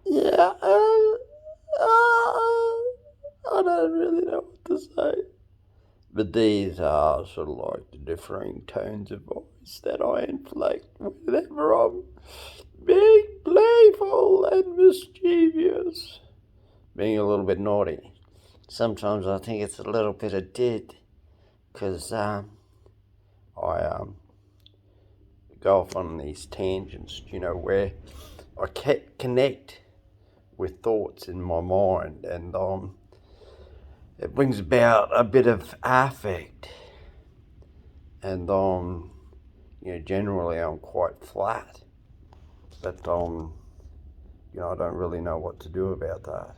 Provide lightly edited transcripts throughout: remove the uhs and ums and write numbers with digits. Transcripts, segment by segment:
Yeah, I don't really know what to say. But these are sort of like the differing tones of voice that I inflict whenever I'm being playful and mischievous, being a little bit naughty. Sometimes I think it's a little bit of did, because I go off on these tangents, where I connect with thoughts in my mind, and it brings about a bit of affect, and generally I'm quite flat, but I don't really know what to do about that.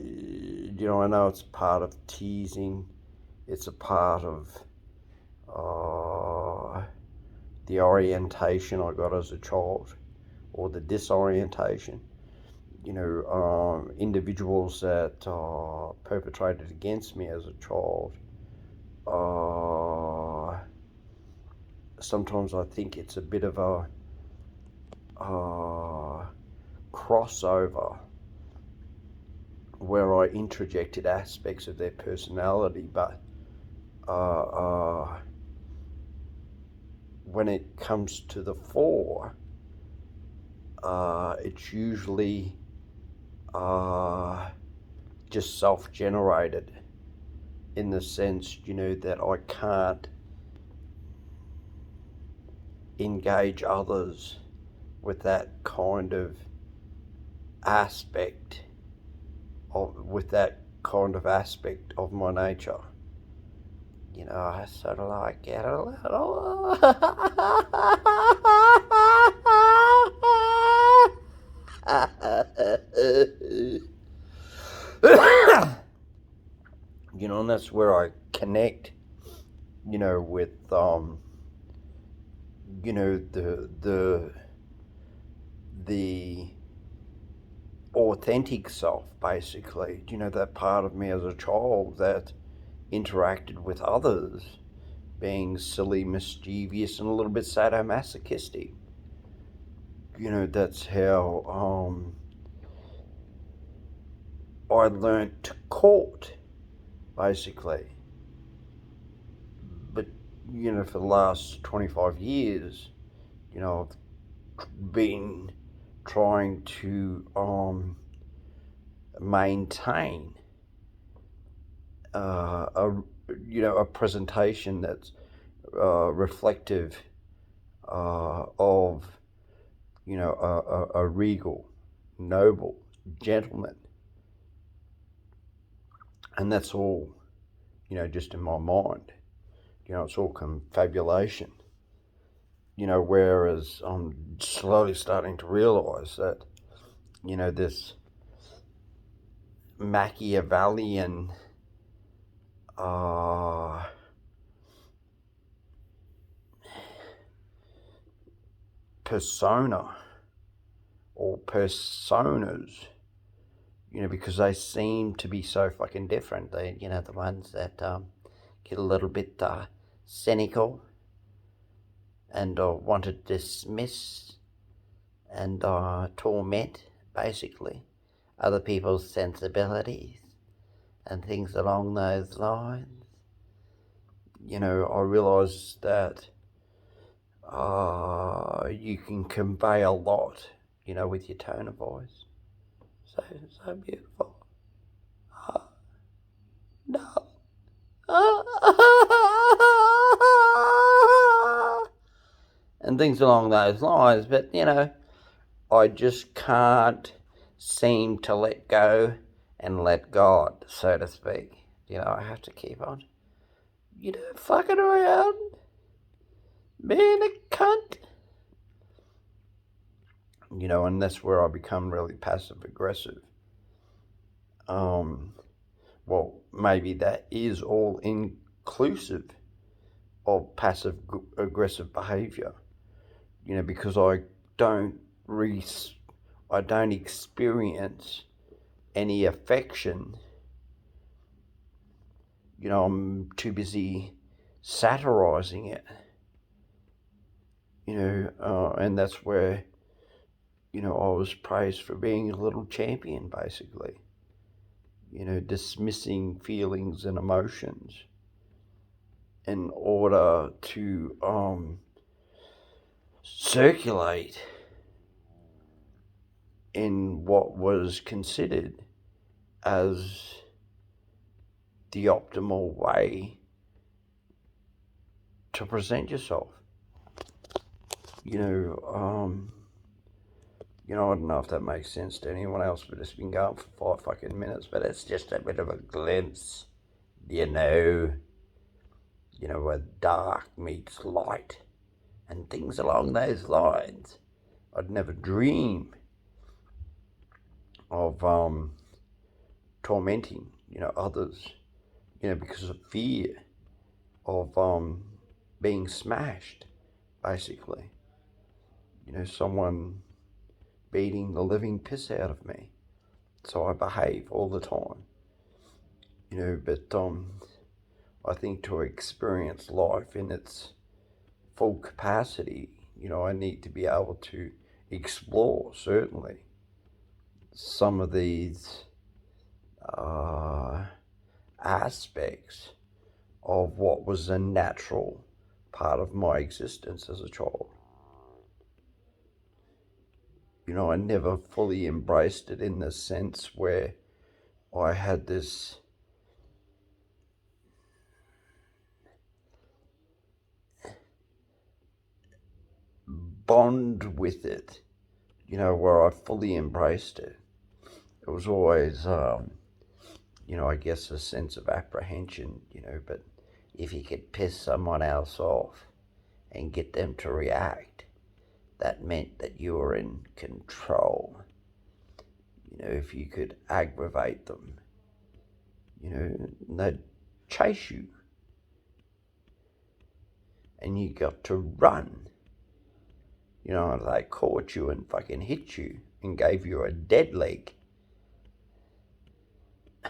I know it's part of teasing. It's a part of the orientation I got as a child, or the disorientation. Individuals that perpetrated against me as a child. Sometimes I think it's a bit of a crossover where I interjected aspects of their personality, but when it comes to the fore, it's usually just self-generated, in the sense, that I can't engage others with that kind of aspect of my nature. I sort of like get a little and that's where I connect, with the authentic self, basically. That part of me as a child that interacted with others, being silly, mischievous, and a little bit sadomasochistic. That's how I learnt to court, basically. But, for the last 25 years, I've been trying to maintain a presentation that's reflective of a regal, noble gentleman, and that's all just in my mind. It's all confabulation. Whereas I'm slowly starting to realise that this Machiavellian persona or personas, because they seem to be so fucking different. They, the ones that get a little bit cynical and want to dismiss and torment, basically, other people's sensibilities and things along those lines. I realise that you can convey a lot, with your tone of voice. So beautiful. No. And things along those lines, but I just can't seem to let go and let God, so to speak. I have to keep on, fucking around, being a cunt. And that's where I become really passive aggressive. Well, maybe that is all inclusive of passive aggressive behaviour. Because I don't experience any affection. I'm too busy satirising it. And that's where I was praised for being a little champion, basically. Dismissing feelings and emotions in order to circulate in what was considered as the optimal way to present yourself. You know, um, I don't know if that makes sense to anyone else, but it's been going for 5 fucking minutes, but it's just a bit of a glimpse, you know, where dark meets light and things along those lines. I'd never dream of tormenting, others, because of fear of being smashed, basically. Someone beating the living piss out of me. So I behave all the time. But I think to experience life in its full capacity, I need to be able to explore, certainly, some of these aspects of what was a natural part of my existence as a child. I never fully embraced it in the sense where I had this bond with it, where I fully embraced it. It was always, I guess a sense of apprehension, but if you could piss someone else off and get them to react, that meant that you were in control. If you could aggravate them, and they'd chase you and you got to run. They caught you and fucking hit you and gave you a dead leg.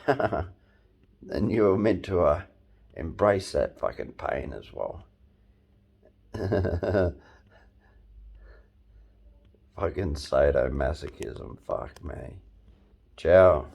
And you were meant to embrace that fucking pain as well. Fucking sadomasochism, fuck me. Ciao.